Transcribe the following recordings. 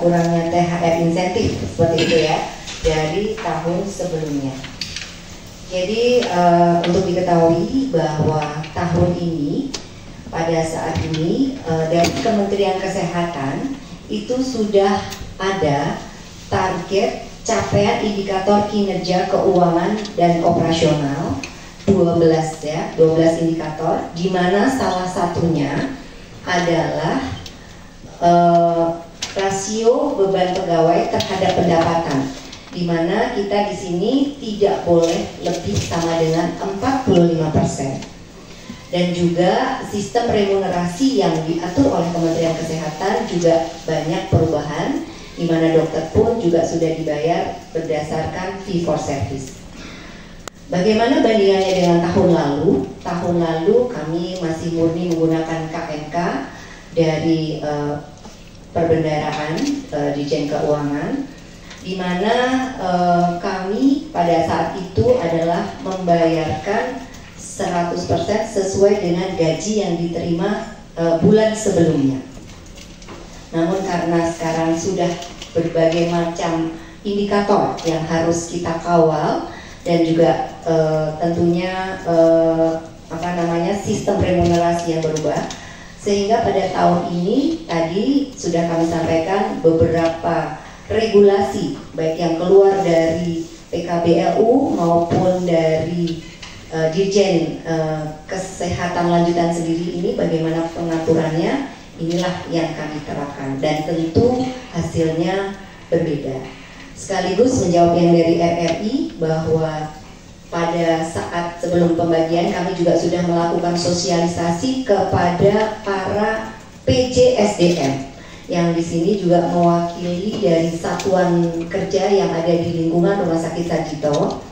kurangnya THR insentif seperti itu ya dari tahun sebelumnya. Jadi untuk diketahui bahwa tahun ini pada saat ini dari Kementerian Kesehatan itu sudah ada target capaian indikator kinerja keuangan dan operasional 12 indikator, di mana salah satunya adalah rasio beban pegawai terhadap pendapatan, di mana kita di sini tidak boleh lebih sama dengan 45%. Dan juga sistem remunerasi yang diatur oleh Kementerian Kesehatan juga banyak perubahan, di mana dokter pun juga sudah dibayar berdasarkan fee for service. Bagaimana bandingannya dengan tahun lalu? Tahun lalu kami masih murni menggunakan KMK dari perbendaharaan Ditjen Keuangan, di mana kami pada saat itu adalah membayarkan 100% sesuai dengan gaji yang diterima bulan sebelumnya. Namun karena sekarang sudah berbagai macam indikator yang harus kita kawal dan juga tentunya sistem remunerasi yang berubah, sehingga pada tahun ini tadi sudah kami sampaikan beberapa regulasi baik yang keluar dari PKBLU maupun dari Dirjen Kesehatan Lanjutan sendiri ini, bagaimana pengaturannya, inilah yang kami terapkan dan tentu hasilnya berbeda. Sekaligus menjawab yang dari RRI bahwa pada saat sebelum pembagian kami juga sudah melakukan sosialisasi kepada para PJSDM yang di sini juga mewakili dari satuan kerja yang ada di lingkungan Rumah Sakit Sarjito,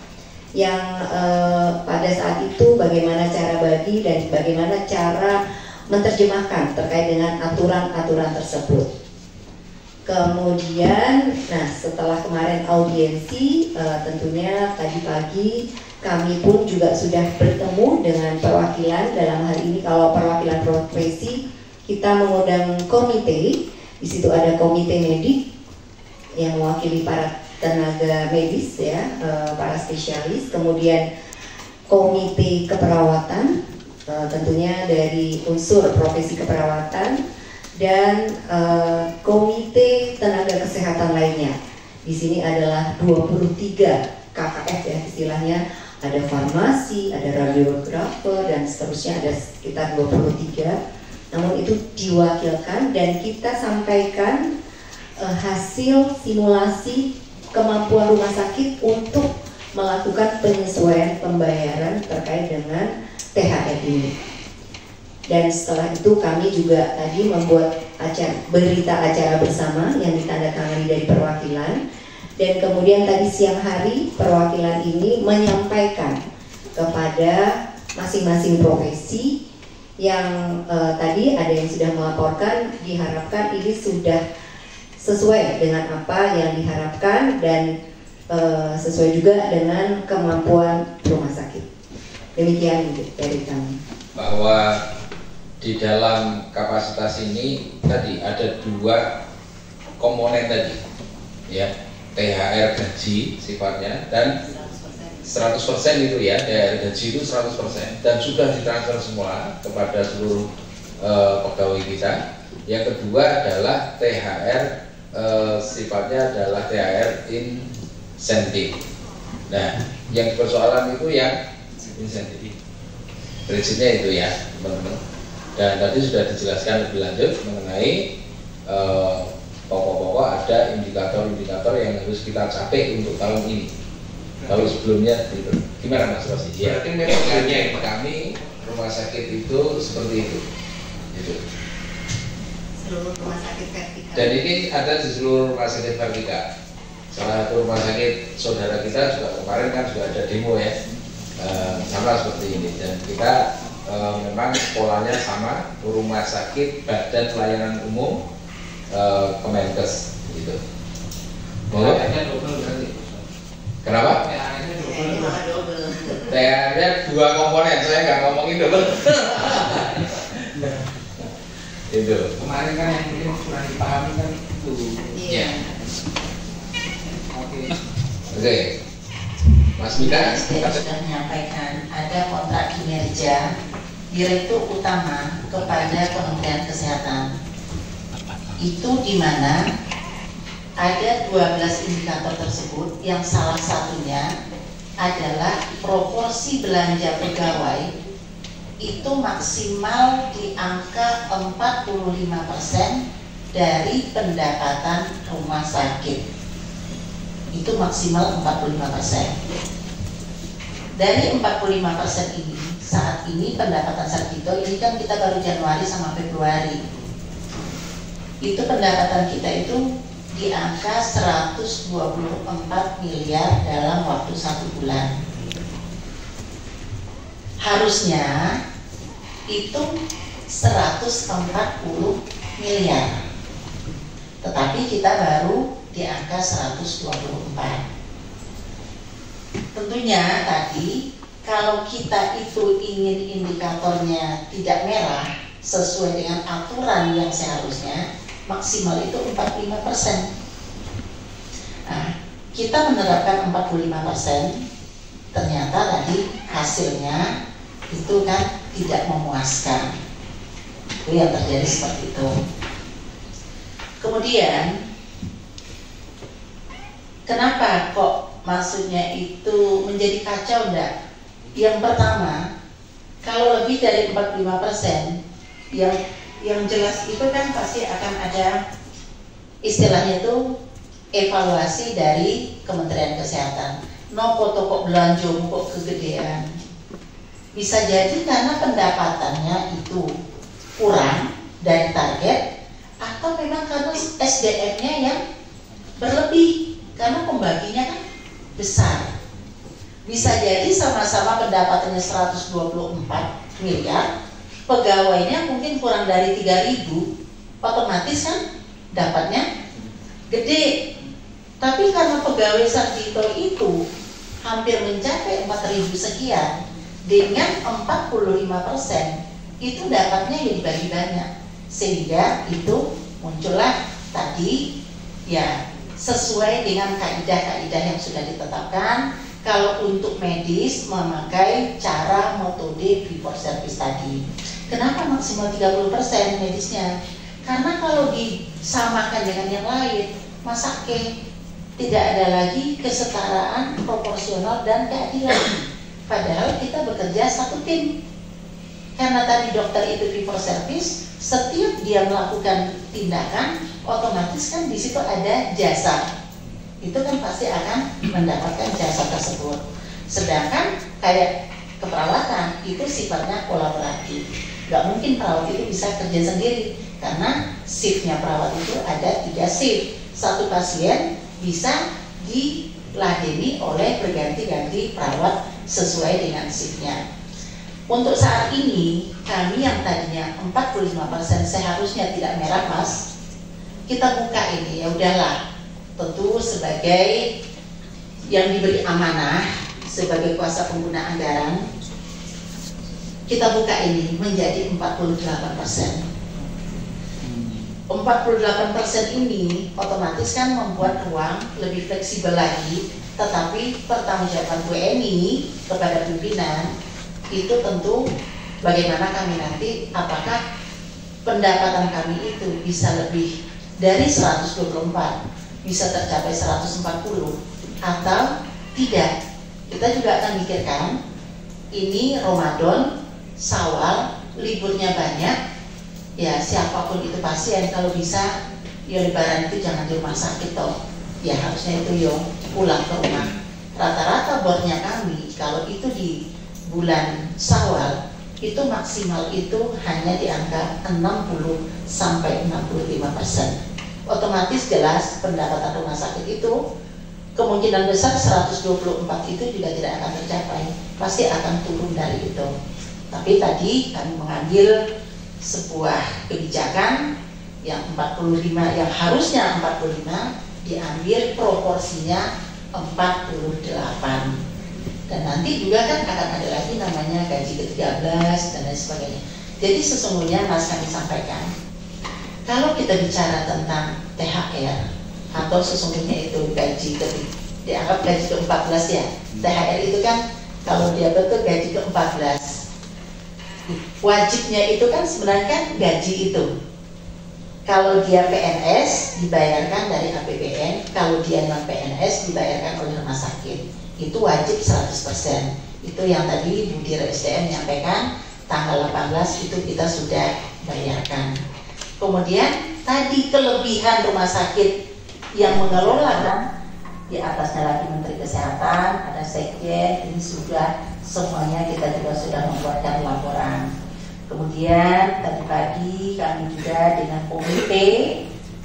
yang pada saat itu bagaimana cara bagi dan bagaimana cara menerjemahkan terkait dengan aturan-aturan tersebut. Kemudian, setelah kemarin audiensi, tentunya tadi pagi kami pun juga sudah bertemu dengan perwakilan. Dalam hal ini kalau perwakilan profesi, kita mengundang komite. Di situ ada komite medik yang mewakili para tenaga medis ya, para spesialis, kemudian komite keperawatan, tentunya dari unsur profesi keperawatan, dan komite tenaga kesehatan lainnya. Di sini adalah 23 KKF ya istilahnya, ada farmasi, ada radiografer dan seterusnya, ada sekitar 23. Namun itu diwakilkan dan kita sampaikan hasil simulasi kemampuan rumah sakit untuk melakukan penyesuaian pembayaran terkait dengan THR ini. Dan setelah itu kami juga tadi membuat berita acara bersama yang ditandatangani dari perwakilan, dan kemudian tadi siang hari perwakilan ini menyampaikan kepada masing-masing profesi yang tadi ada yang sudah melaporkan, diharapkan ini sudah sesuai dengan apa yang diharapkan dan sesuai juga dengan kemampuan rumah sakit. Demikian dari kami. Bahwa di dalam kapasitas ini tadi ada 2 komponen tadi, ya, THR gaji sifatnya dan 100% itu ya, THR gaji itu 100% dan sudah ditransfer semua kepada seluruh pegawai kita. Yang kedua adalah THR sifatnya adalah THR insentif. Nah, yang persoalan itu yang insentif, prinsipnya itu ya teman-teman. Dan tadi sudah dijelaskan lebih lanjut mengenai pokok-pokok ada indikator-indikator yang harus kita capai untuk tahun ini. Kalau sebelumnya gitu. Gimana Mas Rosi? Ya, makanya kami rumah sakit itu seperti itu. Gitu. Seluruh rumah sakit vertikal. Dan ini ada di seluruh rumah sakit vertikal. Salah satu rumah sakit saudara kita juga kemarin kan juga ada demo ya, sama seperti ini. Dan kita memang polanya sama, rumah sakit Badan Pelayanan Umum Kemenkes gitu. Kenapa? THR-nya 2 komponen, saya nggak ngomongin double. Itu. Kemarin kan yang mungkin kurang dipahami kan itu. Iya. Oke. Oke. Mas Mika sudah menyampaikan ada kontrak kinerja Direktur Utama kepada Kementerian Kesehatan. Itu di mana ada 12 indikator tersebut yang salah satunya adalah proporsi belanja pegawai itu maksimal di angka 45% dari pendapatan rumah sakit. Itu maksimal 45%. Dari 45% ini, saat ini pendapatan Sarjito ini kan kita baru Januari sama Februari. Itu pendapatan kita itu di angka 124 miliar dalam waktu 1 bulan. Harusnya itu 140 miliar. Tetapi kita baru di angka 124. Tentunya tadi kalau kita itu ingin indikatornya tidak merah sesuai dengan aturan yang seharusnya maksimal itu 45%. Nah, kita menerapkan 45%, ternyata tadi hasilnya itu kan tidak memuaskan. Itu yang terjadi seperti itu. Kemudian kenapa kok maksudnya itu menjadi kacau enggak? Yang pertama, kalau lebih dari 45%, yang jelas itu kan pasti akan ada istilahnya itu evaluasi dari Kementerian Kesehatan. Nopo toko belanja kok kegedean. Bisa jadi karena pendapatannya itu kurang dari target, atau memang karena SDM-nya yang berlebih karena pembaginya kan besar. Bisa jadi sama-sama pendapatannya 124 miliar, pegawainya mungkin kurang dari 3.000, otomatis kan dapatnya gede. Tapi karena pegawai Sarjito itu hampir mencapai 4.000 sekian, dengan 45% itu dapatnya ya dibagi banyak, sehingga itu muncullah tadi ya sesuai dengan kaidah-kaidah yang sudah ditetapkan. Kalau untuk medis memakai cara metode before service tadi. Kenapa maksimal 30% medisnya? Karena kalau disamakan dengan yang lain, masake tidak ada lagi kesetaraan, proporsional dan keadilan. Padahal kita bekerja satu tim. Karena tadi dokter itu before service, setiap dia melakukan tindakan, otomatis kan di situ ada jasa. Itu kan pasti akan mendapatkan jasa tersebut. Sedangkan kayak keperawatan itu sifatnya kolaboratif. Gak mungkin perawat itu bisa kerja sendiri, karena shiftnya perawat itu ada 3 shift. Satu pasien bisa diladeni oleh berganti-ganti perawat sesuai dengan shiftnya. Untuk saat ini kami yang tadinya 45% seharusnya tidak merah, Mas, kita buka ini, ya udahlah. Tentu sebagai yang diberi amanah sebagai kuasa pengguna anggaran, kita buka ini menjadi 48%. 48% ini otomatis kan membuat ruang lebih fleksibel lagi, tetapi pertanggungjawaban Bu Eni kepada pimpinan itu tentu bagaimana kami nanti, apakah pendapatan kami itu bisa lebih dari 124, bisa tercapai 140 atau tidak. Kita juga akan mikirkan ini Ramadan, Syawal, liburnya banyak, ya siapapun itu pasien kalau bisa ya lebaran itu jangan di rumah sakit toh, ya harusnya itu yo pulang ke rumah. Rata-rata bornya kami kalau itu di bulan Syawal itu maksimal itu hanya di angka 60 sampai 65%. Otomatis jelas pendapatan rumah sakit itu kemungkinan besar 124 itu juga tidak akan tercapai, pasti akan turun dari itu. Tapi tadi kami mengambil sebuah kebijakan yang 45, yang harusnya 45 diambil proporsinya 48. Dan nanti juga kan akan ada lagi namanya gaji ke-13 dan lain sebagainya. Jadi sesungguhnya Mas kami sampaikan Kalau kita bicara tentang THR atau sesungguhnya itu gaji dianggap gaji ke-14 ya. THR itu kan kalau dia betul gaji ke-14. Wajibnya itu kan sebenarnya kan gaji itu. Kalau dia PNS dibayarkan dari APBN, kalau dia non PNS dibayarkan oleh rumah sakit. Itu wajib 100%. Itu yang tadi Bu Dir SDM menyampaikan tanggal 18 itu kita sudah bayarkan. Kemudian tadi kelebihan rumah sakit yang mengelola kan di atasnya lagi Menteri Kesehatan, ada Sekjen, ini sudah semuanya kita juga sudah membuatkan laporan. Kemudian tadi pagi kami juga dengan komite,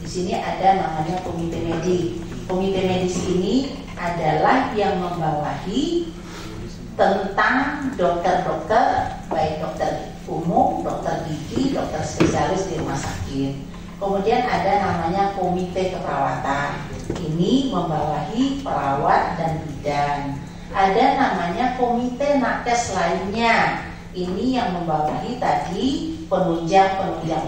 di sini ada namanya komite medis. Komite medis ini adalah yang membawahi tentang dokter-dokter, baik dokter umum, dokter gigi, dokter spesialis di rumah sakit. Kemudian ada namanya komite keperawatan. Ini membawahi perawat dan bidan. Ada namanya komite nakes lainnya. Ini yang membawahi tadi penunjang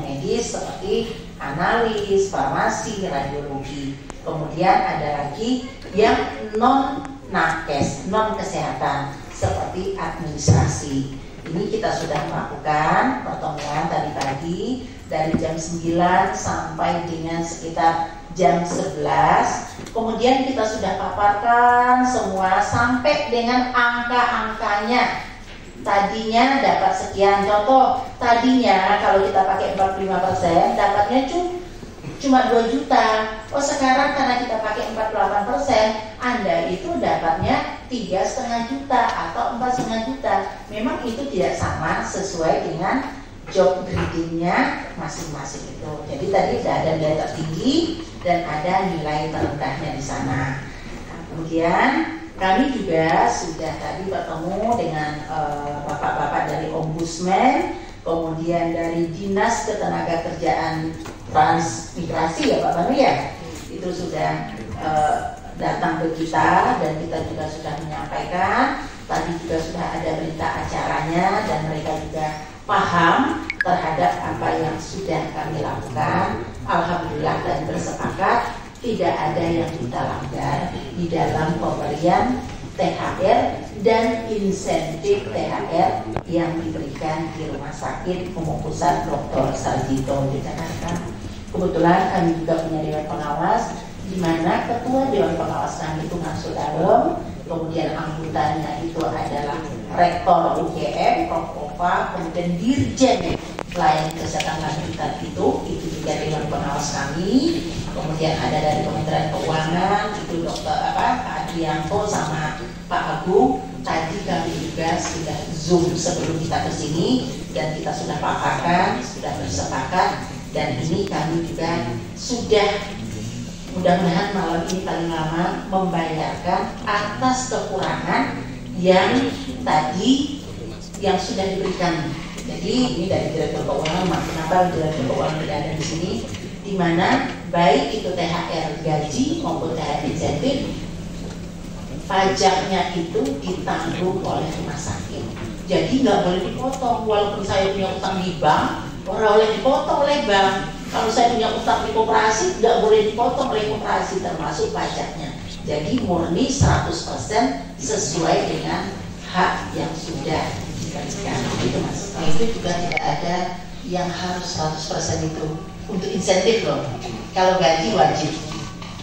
medis seperti analis, farmasi, radiologi. Kemudian ada lagi yang non nakes, non kesehatan seperti administrasi. Ini kita sudah melakukan pertemuan tadi pagi dari jam 9 sampai dengan sekitar jam 11. Kemudian kita sudah paparkan semua sampai dengan angka-angkanya. Tadinya dapat sekian, contoh tadinya kalau kita pakai 45% dapatnya cuma 2 juta. Oh sekarang karena kita pakai 48%, Anda itu dapatnya 3,5 juta atau 4,5 juta. Memang itu tidak sama sesuai dengan job gradingnya masing-masing itu. Jadi tadi ada nilai tertinggi dan ada nilai terendahnya di sana. Nah, kemudian kami juga sudah tadi bertemu dengan bapak-bapak dari Ombudsman, kemudian dari Dinas Ketenagakerjaan Transmigrasi ya Pak Banu ya, itu sudah datang ke kita dan kita juga sudah menyampaikan. Tadi juga sudah ada berita acaranya dan mereka juga paham terhadap apa yang sudah kami lakukan. Alhamdulillah dan bersepakat tidak ada yang kita langgar di dalam pemberian THR dan insentif THR yang diberikan di Rumah Sakit Umum Pusat Dr. Sarjito di Jakarta. Kebetulan kami juga punya Dewan Pengawas, di mana Ketua Dewan Pengawas kami itu Masuk Dalem, kemudian anggotanya itu adalah Rektor UGM, Prof. Ova, kemudian Dirjen Pelayanan Kesehatan Lanjutan itu juga Dewan Pengawas kami. Kemudian ada dari Kementerian Keuangan itu Dr. Pak Adrianto sama Pak Agung. Tadi kami juga sudah Zoom sebelum kita ke sini dan kita sudah paparkan, sudah bersepakat dan ini kami juga sudah mudah-mudahan malam ini paling lama membayarkan atas kekurangan yang tadi yang sudah diberikan. Jadi ini dari Direktur Keuangan, kenapa Direktur Keuangan tidak ada di sini? Di mana baik itu THR gaji maupun THR insentif pajaknya itu ditanggung oleh rumah sakit. Jadi nggak boleh dipotong. Walaupun saya punya utang di bank, orang boleh dipotong oleh bank. Kalau saya punya utang di koperasi, nggak boleh dipotong oleh koperasi termasuk pajaknya. Jadi murni 100% sesuai dengan hak yang sudah diberikan. Itu mas. Itu juga tidak ada yang harus 100% itu untuk insentif loh. Kalau gaji wajib.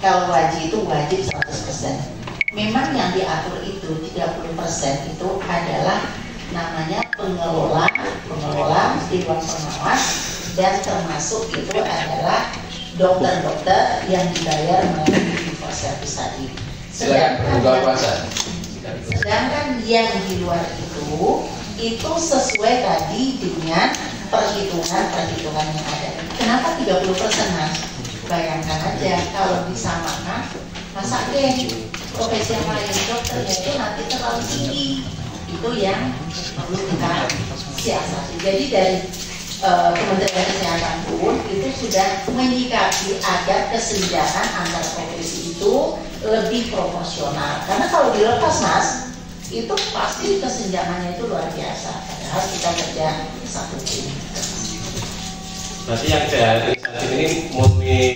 Kalau gaji itu wajib 100%. Memang yang diatur itu 30% itu adalah namanya pengelola Dewan Pengawas dan termasuk itu adalah dokter-dokter yang dibayar melalui fee service tadi. Sedangkan yang di luar itu sesuai tadi dengan perhitungan yang ada. Kenapa 30% mas? Bayangkan aja kalau disamakan, masa profesi yang lain dokternya itu nanti terlalu tinggi. Itu yang perlu kita siasati. Jadi dari Kementerian Kesehatan pun itu sudah menyikapi agar kesenjangan antar profesi itu lebih proporsional. Karena kalau dilepas mas, itu pasti kesenjangannya itu luar biasa. Padahal kita kerja satu tim. Berarti yang saya ini murni